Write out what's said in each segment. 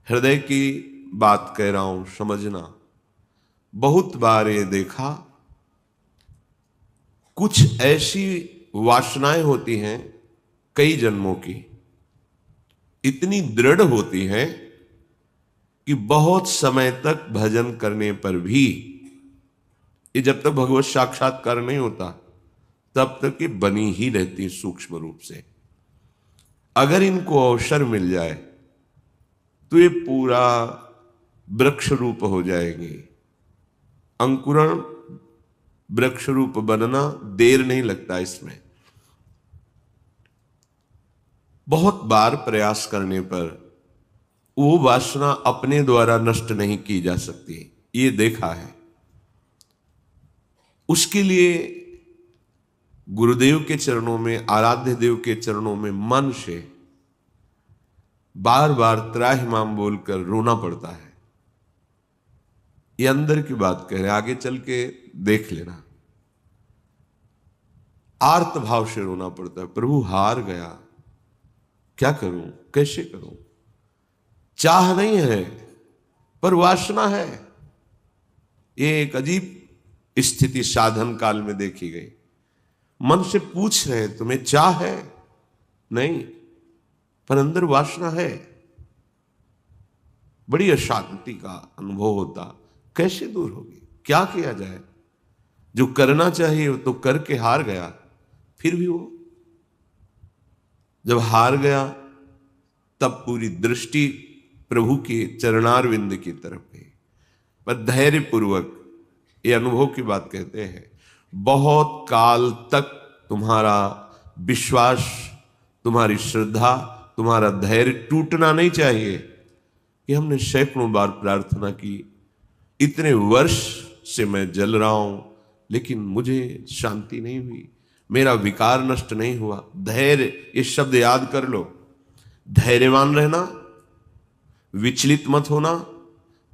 हृदय की बात कह रहा हूं, समझना। बहुत बार ये देखा, कुछ ऐसी वासनाएं होती हैं कई जन्मों की, इतनी दृढ़ होती हैं कि बहुत समय तक भजन करने पर भी, ये जब तक भगवत साक्षात्कार नहीं होता तब तक ये बनी ही रहती सूक्ष्म रूप से। अगर इनको अवसर मिल जाए तो ये पूरा वृक्ष रूप हो जाएंगे। अंकुरण वृक्ष रूप बनना देर नहीं लगता इसमें। बहुत बार प्रयास करने पर वो वासना अपने द्वारा नष्ट नहीं की जा सकती, ये देखा है। उसके लिए गुरुदेव के चरणों में, आराध्य देव के चरणों में मन से बार बार त्राहिमाम बोलकर रोना पड़ता है। ये अंदर की बात कह रहे, आगे चल के देख लेना। आर्त भाव से रोना पड़ता है, प्रभु हार गया, क्या करूं, कैसे करूं। चाह नहीं है पर वासना है। ये एक अजीब स्थिति साधन काल में देखी गई। मन से पूछ रहे तुम्हें चाह है, नहीं, पर अंदर वासना है। बड़ी अशांति का अनुभव होता। कैसे दूर होगी, क्या किया जाए। जो करना चाहिए वो तो करके हार गया, फिर भी वो जब हार गया तब पूरी दृष्टि प्रभु के चरणारविंद की तरफ गई। पर धैर्य पूर्वक, ये अनुभव की बात कहते हैं, बहुत काल तक तुम्हारा विश्वास, तुम्हारी श्रद्धा, तुम्हारा धैर्य टूटना नहीं चाहिए। कि हमने सैकड़ों बार प्रार्थना की, इतने वर्ष से मैं जल रहा हूं लेकिन मुझे शांति नहीं हुई, मेरा विकार नष्ट नहीं हुआ। धैर्य, ये शब्द याद कर लो। धैर्यवान रहना, विचलित मत होना,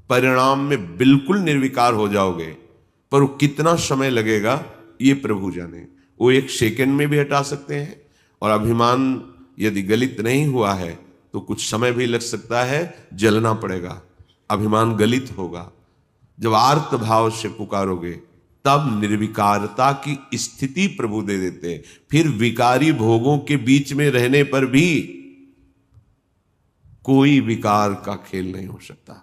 परिणाम में बिल्कुल निर्विकार हो जाओगे। पर वो कितना समय लगेगा ये प्रभु जाने। वो एक सेकंड में भी हटा सकते हैं। और अभिमान यदि गलित नहीं हुआ है तो कुछ समय भी लग सकता है, जलना पड़ेगा, अभिमान गलित होगा। जब आर्त भाव से पुकारोगे तब निर्विकारता की स्थिति प्रभु दे देते हैं। फिर विकारी भोगों के बीच में रहने पर भी कोई विकार का खेल नहीं हो सकता,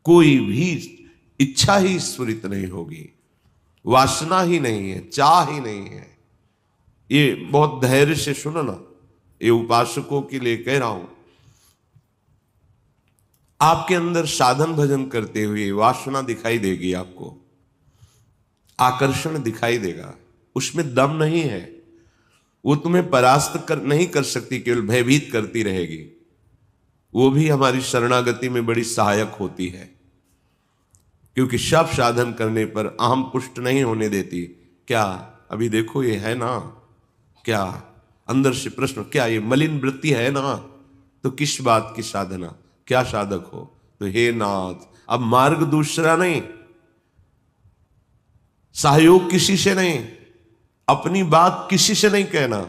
कोई भी इच्छा ही स्फुरित नहीं होगी, वासना ही नहीं है, चाह ही नहीं है। ये बहुत धैर्य से सुनो ना, ये उपासकों के लिए कह रहा हूं। आपके अंदर साधन भजन करते हुए वासना दिखाई देगी, आपको आकर्षण दिखाई देगा, उसमें दम नहीं है। वो तुम्हें परास्त नहीं कर सकती, केवल भयभीत करती रहेगी। वो भी हमारी शरणागति में बड़ी सहायक होती है, क्योंकि सब साधन करने पर अहम पुष्ट नहीं होने देती। क्या अभी देखो ये है ना, क्या अंदर से प्रश्न, क्या ये मलिन वृत्ति है ना, तो किस बात की साधना, क्या साधक हो। तो हे नाथ, अब मार्ग दूसरा नहीं, सहयोग किसी से नहीं, अपनी बात किसी से नहीं कहना।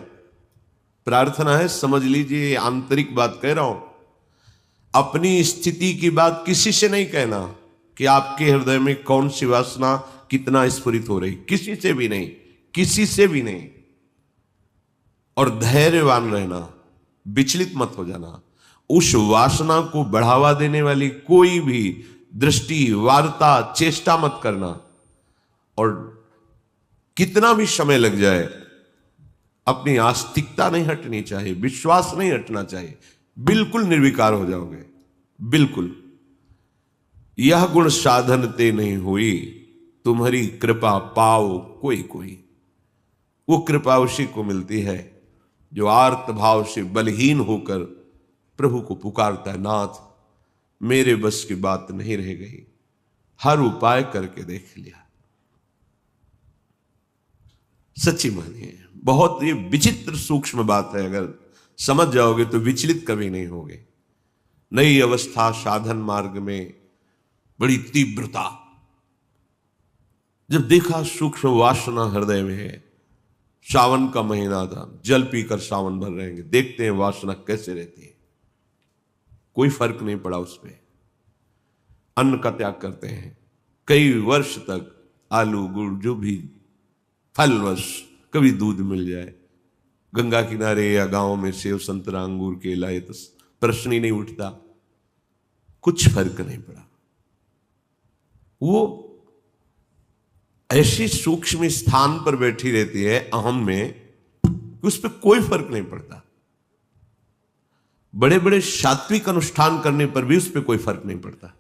प्रार्थना है, समझ लीजिए, आंतरिक बात कह रहा हूं। अपनी स्थिति की बात किसी से नहीं कहना कि आपके हृदय में कौन सी वासना कितना स्फुरित हो रही, किसी से भी नहीं, किसी से भी नहीं। और धैर्यवान रहना, विचलित मत हो जाना। उस वासना को बढ़ावा देने वाली कोई भी दृष्टि, वार्ता, चेष्टा मत करना। और कितना भी समय लग जाए, अपनी आस्तिकता नहीं हटनी चाहिए, विश्वास नहीं हटना चाहिए। बिल्कुल निर्विकार हो जाओगे, बिल्कुल। यह गुण साधन ते नहीं हुई, तुम्हारी कृपा पाओ कोई कोई। वो कृपा उसी को मिलती है जो आर्त भाव से बलहीन होकर प्रभु को पुकारता है, नाथ मेरे बस की बात नहीं रह गई, हर उपाय करके देख लिया। सच्ची मानिए, बहुत ये विचित्र सूक्ष्म बात है। अगर समझ जाओगे तो विचलित कभी नहीं होगे। नई अवस्था साधन मार्ग में बड़ी तीव्रता, जब देखा सूक्ष्म वासना हृदय में है। सावन का महीना था, जल पीकर सावन भर रहेंगे, देखते हैं वासना कैसे रहती है। कोई फर्क नहीं पड़ा उस पर। अन्न का त्याग करते हैं, कई वर्ष तक आलू गुड़ जो भी फलवश, कभी दूध मिल जाए, गंगा किनारे या गांव में सेव संतरा अंगूर केला, ये तो प्रश्न ही नहीं उठता, कुछ फर्क नहीं पड़ा। वो ऐसी सूक्ष्म स्थान पर बैठी रहती है अहम में कि उस पर कोई फर्क नहीं पड़ता। बड़े बड़े सात्विक अनुष्ठान करने पर भी उस पर कोई फर्क नहीं पड़ता।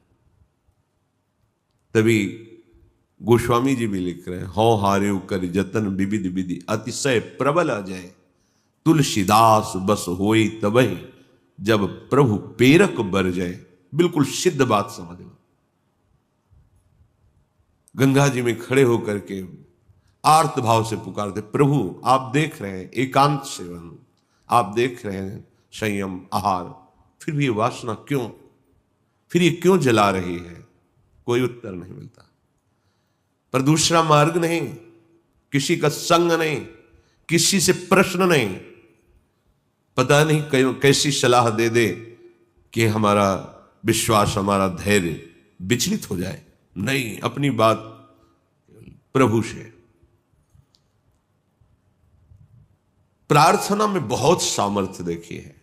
तभी गोस्वामी जी भी लिख रहे हैं, हौ हारे कर जतन विविध विधि अतिशय प्रबल अजय, तुलसीदास बस होई तबहि जब प्रभु पेरक बर जाए। बिल्कुल सिद्ध बात समझ लो। गंगा जी में खड़े होकर के आर्त भाव से पुकारते, प्रभु आप देख रहे हैं एकांत सेवन, आप देख रहे हैं संयम आहार, फिर भी ये वासना क्यों, फिर ये क्यों जला रही है? कोई उत्तर नहीं मिलता। पर दूसरा मार्ग नहीं, किसी का संग नहीं, किसी से प्रश्न नहीं, पता नहीं कैसी सलाह दे दे कि हमारा विश्वास, हमारा धैर्य विचलित हो जाए। नहीं, अपनी बात प्रभु से। प्रार्थना में बहुत सामर्थ्य देखी है।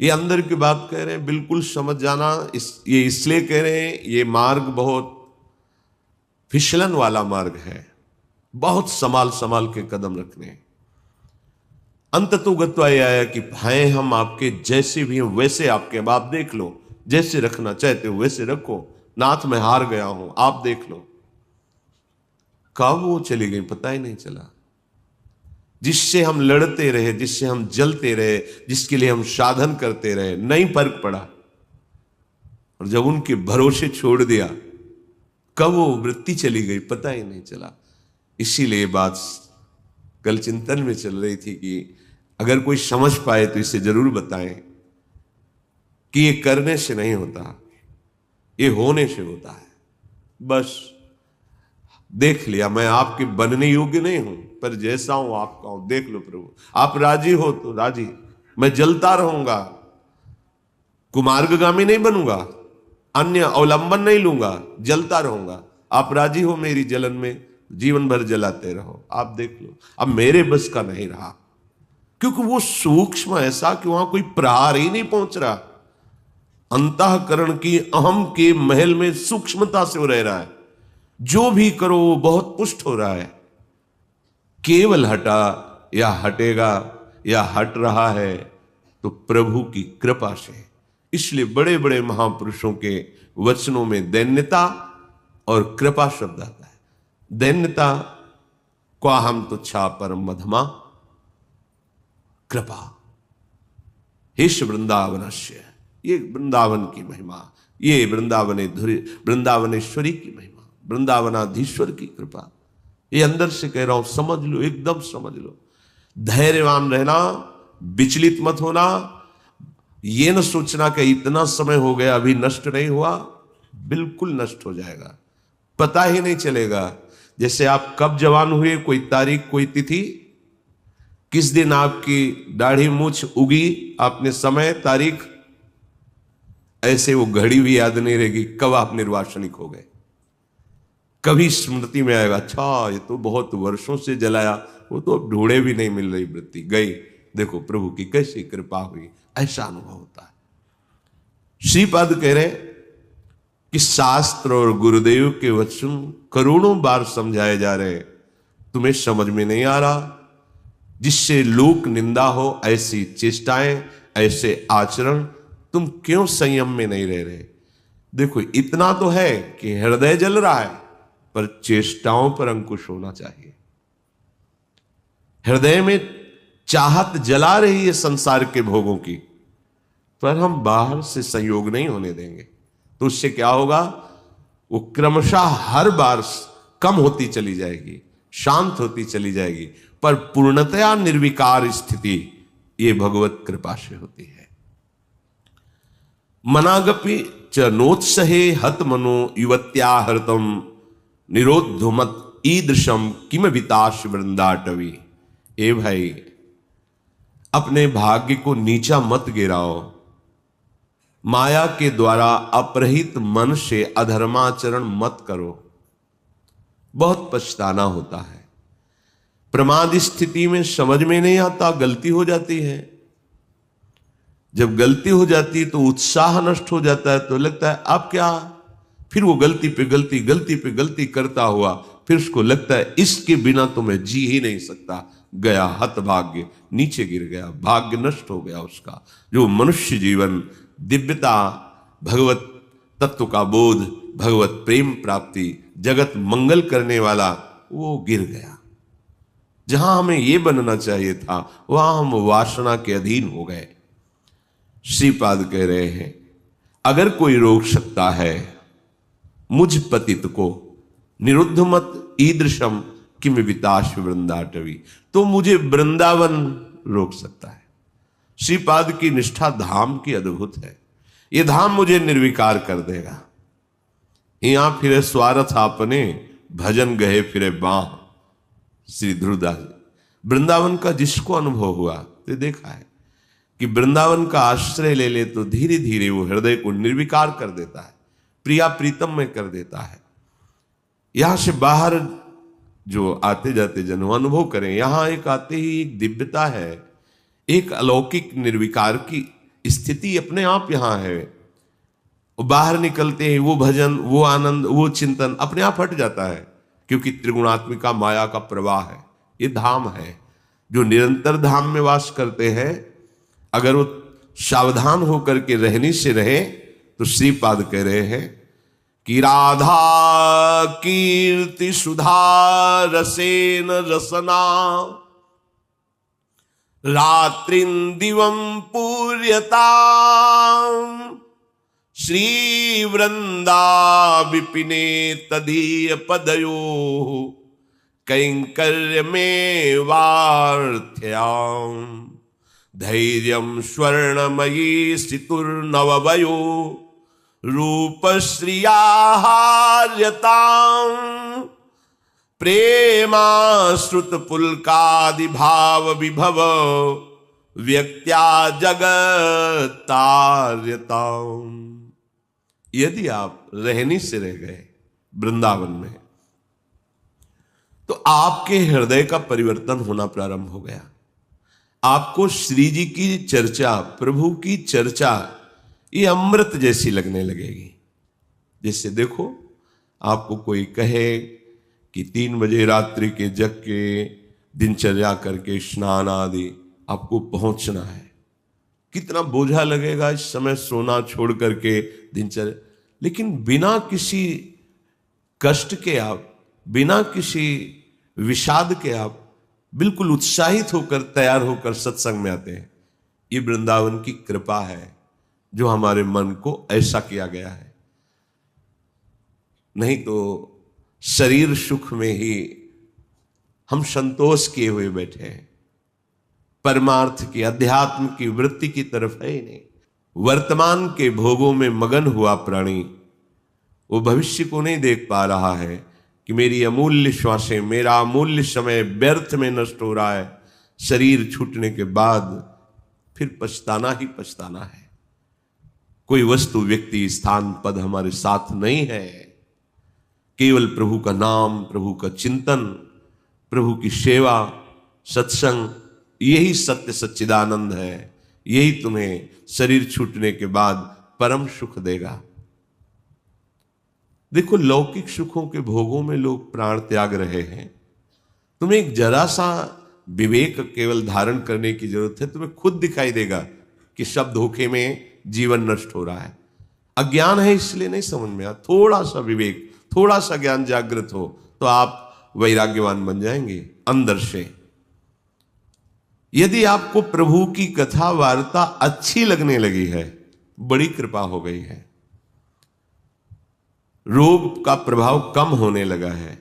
ये अंदर की बात कह रहे हैं, बिल्कुल समझ जाना। ये इसलिए कह रहे हैं, ये मार्ग बहुत फिसलन वाला मार्ग है, बहुत संभाल संभाल के कदम रखने। अंत तो गत्वा ये आया कि हैं हम आपके, जैसे भी हैं वैसे आपके। अब आप देख लो, जैसे रखना चाहते हो वैसे रखो। नाथ मैं हार गया हूं, आप देख लो। कब वो चली गई पता ही नहीं चला। जिससे हम लड़ते रहे, जिससे हम जलते रहे, जिसके लिए हम साधन करते रहे, नहीं फर्क पड़ा। और जब उनके भरोसे छोड़ दिया, कब वो वृत्ति चली गई पता ही नहीं चला। इसीलिए बात कल चिंतन में चल रही थी कि अगर कोई समझ पाए तो इसे जरूर बताएं कि ये करने से नहीं होता, ये होने से होता है। बस देख लिया, मैं आपके बनने योग्य नहीं हूं, पर जैसा हूं आपका हूं, देख लो प्रभु। आप राजी हो तो राजी, मैं जलता रहूंगा, कुमार्गगामी नहीं बनूंगा, अन्य अवलंबन नहीं लूंगा, जलता रहूंगा। आप राजी हो मेरी जलन में, जीवन भर जलाते रहो। आप देख लो, अब मेरे बस का नहीं रहा, क्योंकि वो सूक्ष्म ऐसा कि वहां कोई प्रहार ही नहीं पहुंच रहा। अंतःकरण की अहम के महल में सूक्ष्मता से वो रह रहा है। जो भी करो वो बहुत पुष्ट हो रहा है। केवल हटा या हटेगा या हट रहा है तो प्रभु की कृपा से। इसलिए बड़े बड़े महापुरुषों के वचनों में दैन्यता और कृपा शब्द आता है। दैन्यता क्वा हम तुच्छा परम मधमा कृपा हिश वृंदावनस्य। ये वृंदावन की महिमा, ये वृंदावनेश्वरी की महिमा, वृंदावनाधीश्वर की कृपा। ये अंदर से कह रहा हूं, समझ लो, एकदम समझ लो। धैर्यवान रहना, विचलित मत होना, ये न सोचना कि इतना समय हो गया अभी नष्ट नहीं हुआ। बिल्कुल नष्ट हो जाएगा, पता ही नहीं चलेगा। जैसे आप कब जवान हुए, कोई तारीख, कोई तिथि, किस दिन आपकी दाढ़ी मूछ उगी, आपने समय तारीख, ऐसे वो घड़ी भी याद नहीं रहेगी कब आप निर्वासनिक हो गए। कभी स्मृति में आएगा, अच्छा ये तो बहुत वर्षों से जलाया, वो तो अब ढूंढे भी नहीं मिल रही वृत्ति, गई। देखो प्रभु की कैसी कृपा हुई, ऐसा अनुभव होता है। श्रीपाद कह रहे कि शास्त्र और गुरुदेव के वचन करोड़ों बार समझाए जा रहे, तुम्हें समझ में नहीं आ रहा। जिससे लोक निंदा हो, ऐसी चेष्टाएं, ऐसे आचरण, तुम क्यों संयम में नहीं रह रहे? देखो इतना तो है कि हृदय जल रहा है, पर चेष्टाओं पर अंकुश होना चाहिए। हृदय में चाहत जला रही है संसार के भोगों की, पर हम बाहर से संयोग नहीं होने देंगे। तो उससे क्या होगा, वो क्रमशः हर बार कम होती चली जाएगी, शांत होती चली जाएगी, पर पूर्णतया निर्विकार स्थिति ये भगवत कृपा से होती है। मनागपि च नोत्सहे हत मनो युवत्या हृतम निरोधुमत ईदृशम किम विताश वृंदाटवी। ए भाई, अपने भाग्य को नीचा मत गिराओ, माया के द्वारा अपरहित मन से अधर्माचरण मत करो, बहुत पछताना होता है। प्रमाद स्थिति में समझ में नहीं आता, गलती हो जाती है। जब गलती हो जाती है तो उत्साह नष्ट हो जाता है, तो लगता है अब क्या, फिर वो गलती पे गलती, गलती पे गलती करता हुआ फिर उसको लगता है इसके बिना तो मैं जी ही नहीं सकता। गया हतभाग्य, नीचे गिर गया, भाग्य नष्ट हो गया उसका। जो मनुष्य जीवन, दिव्यता, भगवत तत्व का बोध, भगवत प्रेम प्राप्ति, जगत मंगल करने वाला, वो गिर गया। जहां हमें ये बनना चाहिए था वहां हम वासना के अधीन हो गए। श्रीपाद कह रहे हैं अगर कोई रोक सकता है मुझ पतित को, निरुद्ध मत ईदृशम किम विताश वृंदाटवी, तो मुझे वृंदावन रोक सकता है। श्रीपाद की निष्ठा धाम की अद्भुत है। ये धाम मुझे निर्विकार कर देगा। यहां फिरे स्वार्थ आपने, भजन गए फिरे बाह। श्री ध्रुवदास वृंदावन का जिसको अनुभव हुआ तो देखा है कि वृंदावन का आश्रय ले ले तो धीरे धीरे वो हृदय को निर्विकार कर देता है, प्रिया प्रीतम में कर देता है। यहां से बाहर जो आते जाते जन अनुभव करें, यहां एक आते ही एक दिव्यता है, एक अलौकिक निर्विकार की स्थिति अपने आप यहां है। बाहर निकलते ही वो भजन, वो आनंद, वो चिंतन अपने आप हट जाता है, क्योंकि त्रिगुणात्मिका माया का प्रवाह है। ये धाम है। जो निरंतर धाम में वास करते हैं, अगर वो सावधान होकर के रहनी से रहे तो श्रीपाद कह रहे हैं कि राधा कीर्ति सुधा रसेन रसना, रात्रिं दिवं पूर्यता, श्री वृंदा विपिने तदीय पदयो, कैंकर्य में वार्थ्याम, धैर्यं स्वर्णमयी सितुर्नववयो, रूपश्रिया हार्यतां, प्रेमाश्रुत पुलकादि भाव विभव, व्यक्त्या जगतार्यताम्। यदि आप रहनी से रह गए वृंदावन में तो आपके हृदय का परिवर्तन होना प्रारंभ हो गया। आपको श्री जी की चर्चा, प्रभु की चर्चा, ये अमृत जैसी लगने लगेगी। जैसे देखो, आपको कोई कहे कि 3 बजे रात्रि के जग के दिनचर्या करके स्नान आदि आपको पहुंचना है, कितना बोझा लगेगा इस समय सोना छोड़ करके दिनचर्या। लेकिन बिना किसी कष्ट के आप, बिना किसी विषाद के आप बिल्कुल उत्साहित होकर, तैयार होकर सत्संग में आते हैं। ये वृंदावन की कृपा है जो हमारे मन को ऐसा किया गया है। नहीं तो शरीर सुख में ही हम संतोष किए हुए बैठे हैं, परमार्थ की, अध्यात्म की वृत्ति की तरफ है ही नहीं। वर्तमान के भोगों में मगन हुआ प्राणी वो भविष्य को नहीं देख पा रहा है कि मेरी अमूल्य श्वासें, मेरा अमूल्य समय व्यर्थ में नष्ट हो रहा है। शरीर छूटने के बाद फिर पछताना ही पछताना है। कोई वस्तु, व्यक्ति, स्थान, पद हमारे साथ नहीं है। केवल प्रभु का नाम, प्रभु का चिंतन, प्रभु की सेवा, सत्संग, यही सत्य सच्चिदानंद है। यही तुम्हें शरीर छूटने के बाद परम सुख देगा। देखो, लौकिक सुखों के भोगों में लोग प्राण त्याग रहे हैं। तुम्हें एक जरा सा विवेक केवल धारण करने की जरूरत है। तुम्हें खुद दिखाई देगा कि सब धोखे में जीवन नष्ट हो रहा है। अज्ञान है इसलिए नहीं समझ में आ। थोड़ा सा विवेक, थोड़ा सा ज्ञान जागृत हो तो आप वैराग्यवान बन जाएंगे अंदर से। यदि आपको प्रभु की कथा वार्ता अच्छी लगने लगी है, बड़ी कृपा हो गई है। रोग का प्रभाव कम होने लगा है।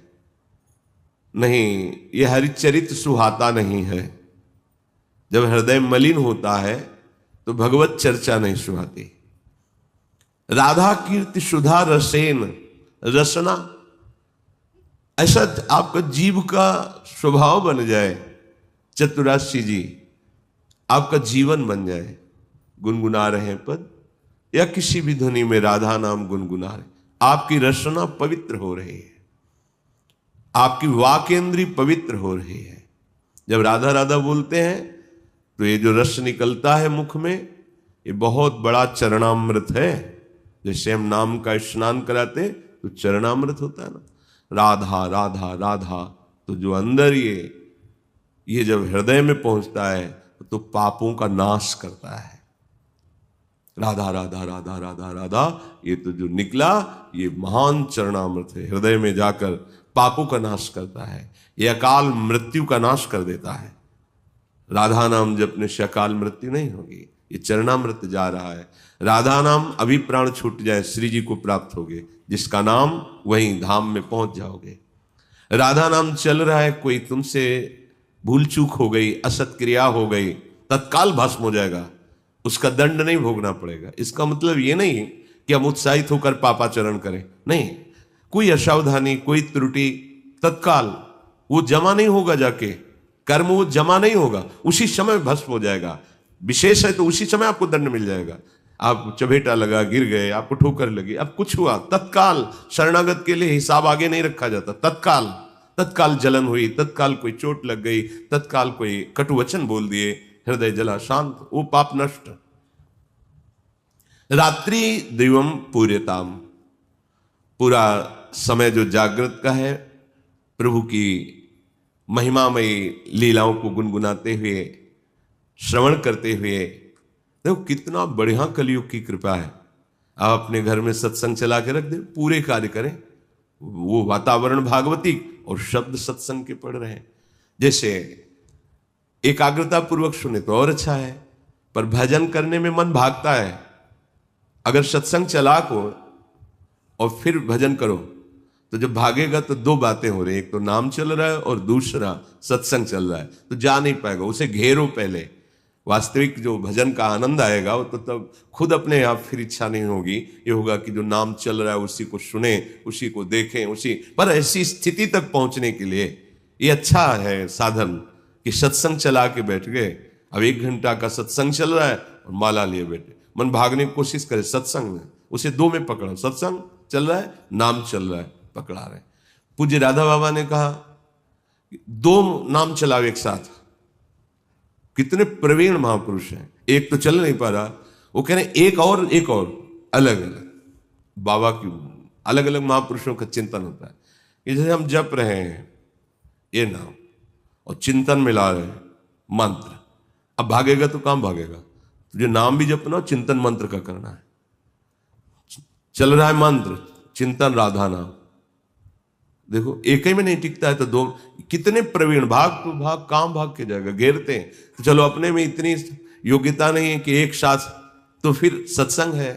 नहीं, यह हरिचरित सुहाता नहीं है। जब हृदय मलिन होता है तो भगवत चर्चा नहीं सुहाती। राधा कीर्ति सुधा रसेन, रसना, ऐसा आपका जीव का स्वभाव बन जाए। चतुराशी जी, आपका जीवन बन जाए। गुनगुना रहे पद, या किसी भी ध्वनि में राधा नाम गुनगुना रहे, आपकी रसना पवित्र हो रही है, आपकी वाकेंद्री पवित्र हो रही है। जब राधा राधा बोलते हैं तो ये जो रस निकलता है मुख में, ये बहुत बड़ा चरणामृत है। जैसे हम नाम का स्नान कराते तो चरणामृत होता है ना, राधा राधा राधा, तो जो अंदर ये जब हृदय में पहुंचता है तो पापों का नाश करता है। राधा राधा राधा राधा राधा, ये तो जो निकला ये महान चरणामृत है, हृदय में जाकर पापों का नाश करता है, ये अकाल मृत्यु का नाश कर देता है। राधा नाम जपने से अकाल मृत्यु नहीं होगी, ये चरणामृत जा रहा है। राधा नाम अभी प्राण छूट जाए श्री जी को प्राप्त होगे, जिसका नाम वहीं धाम में पहुंच जाओगे। राधा नाम चल रहा है, कोई तुमसे भूल चूक हो गई, असत क्रिया हो गई, तत्काल भस्म हो जाएगा, उसका दंड नहीं भोगना पड़ेगा। इसका मतलब ये नहीं कि हम उत्साहित होकर पापाचरण करें, नहीं, कोई असावधानी, कोई त्रुटि तत्काल वो जमा नहीं होगा, जाके कर्म वो जमा नहीं होगा, उसी समय भस्म हो जाएगा। विशेष है तो उसी समय आपको दंड मिल जाएगा। आप चबेटा लगा, गिर गए, आपको ठोकर लगी, अब कुछ हुआ, तत्काल शरणागत के लिए हिसाब आगे नहीं रखा जाता। तत्काल जलन हुई, तत्काल कोई चोट लग गई, तत्काल कोई कटु वचन बोल दिए, हृदय जला, शांत, वो पाप नष्ट। रात्रि दिवम पूर्यताम, पूरा समय जो जागृत का है, प्रभु की महिमामयी लीलाओं को गुनगुनाते हुए, श्रवण करते हुए। देखो कितना बढ़िया कलयुग की कृपा है। आप अपने घर में सत्संग चला के रख दे, पूरे कार्य करें, वो वातावरण भागवती और शब्द सत्संग के पढ़ रहे हैं। जैसे एकाग्रता पूर्वक सुने तो और अच्छा है, पर भजन करने में मन भागता है। अगर सत्संग चला को और फिर भजन करो तो जब भागेगा तो दो बातें हो रही, एक तो नाम चल रहा है और दूसरा सत्संग चल रहा है, तो जा नहीं पाएगा। उसे घेरो पहले, वास्तविक जो भजन का आनंद आएगा वो तो तब खुद अपने आप फिर इच्छा नहीं होगी, ये होगा कि जो नाम चल रहा है उसी को सुने, उसी को देखें, उसी पर। ऐसी स्थिति तक पहुंचने के लिए ये अच्छा है साधन कि सत्संग चला के बैठ गए। अब 1 घंटा का सत्संग चल रहा है और माला लिए बैठे, मन भागने की कोशिश करे सत्संग में, उसे 2 में पकड़ो, सत्संग चल रहा है, नाम चल रहा है, पकड़ा रहे। पूज्य राधा बाबा ने कहा 2 नाम चलाओ एक साथ। कितने प्रवीण महापुरुष हैं, एक तो चल नहीं पा रहा, वो कह रहे एक और अलग अलग। बाबा की अलग अलग महापुरुषों का चिंतन होता है कि जैसे हम जप रहे हैं ये नाम और चिंतन मिला रहे हैं मंत्र, अब भागेगा तो कहां भागेगा? तुझे नाम भी जपना, चिंतन मंत्र का करना है। चल रहा है मंत्र, चिंतन राधा नाम, देखो एक ही में नहीं टिकता है तो 2। कितने प्रवीण, भाग तो भाग, काम भाग के जाएगा, घेरते हैं। तो चलो अपने में इतनी योग्यता नहीं है कि एक साथ, तो फिर सत्संग है,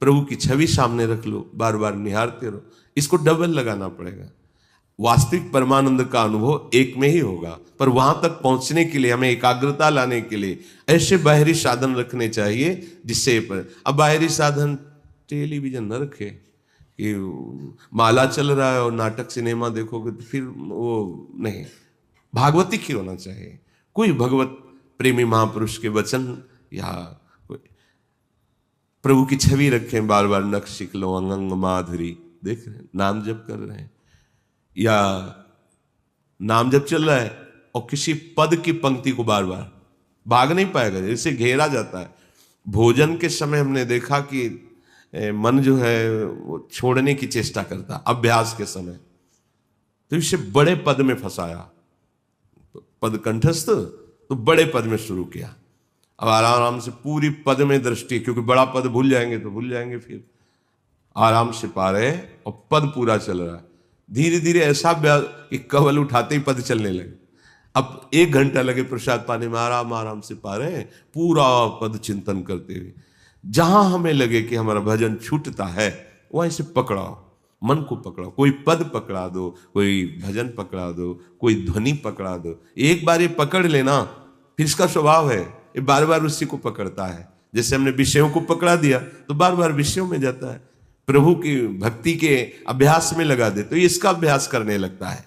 प्रभु की छवि सामने रख लो, बार बार निहारते रहो। इसको डबल लगाना पड़ेगा। वास्तविक परमानंद का अनुभव एक में ही होगा, पर वहां तक पहुंचने के लिए हमें एकाग्रता लाने के लिए ऐसे बाहरी साधन रखने चाहिए जिससे अब बाहरी साधन टेलीविजन न रखे कि माला चल रहा है और नाटक सिनेमा देखोगे तो फिर वो नहीं। भागवतिक ही होना चाहिए, कोई भगवत प्रेमी महापुरुष के वचन या कोई प्रभु की छवि रखें, बार बार नख शिख लो, अंग माधुरी देख रहे हैं, नाम जप कर रहे हैं या नाम जप चल रहा है और किसी पद की पंक्ति को बार बार भाग नहीं पाएगा, जैसे घेरा जाता है। भोजन के समय हमने देखा कि मन जो है वो छोड़ने की चेष्टा करता, अभ्यास के समय, तो इसे बड़े पद में फंसाया, पद कंठस्थ, तो बड़े पद में शुरू किया। अब आराम से पूरी पद में दृष्टि, क्योंकि बड़ा पद भूल जाएंगे तो भूल जाएंगे, फिर आराम से पा रहे और पद पूरा चल रहा है। धीरे धीरे ऐसा कि कवल उठाते ही पद चलने लगे। अब 1 घंटा लगे प्रसाद पाने में, आराम से पा रहे हैं, पूरा पद चिंतन करते हुए। जहां हमें लगे कि हमारा भजन छूटता है वहीं से पकड़ाओ, मन को पकड़ाओ, कोई पद पकड़ा दो, कोई भजन पकड़ा दो, कोई ध्वनि पकड़ा दो। एक बार ये पकड़ लेना, फिर इसका स्वभाव है ये बार बार उसी को पकड़ता है। जैसे हमने विषयों को पकड़ा दिया तो बार बार विषयों में जाता है। प्रभु की भक्ति के अभ्यास में लगा दे तो ये इसका अभ्यास करने लगता है।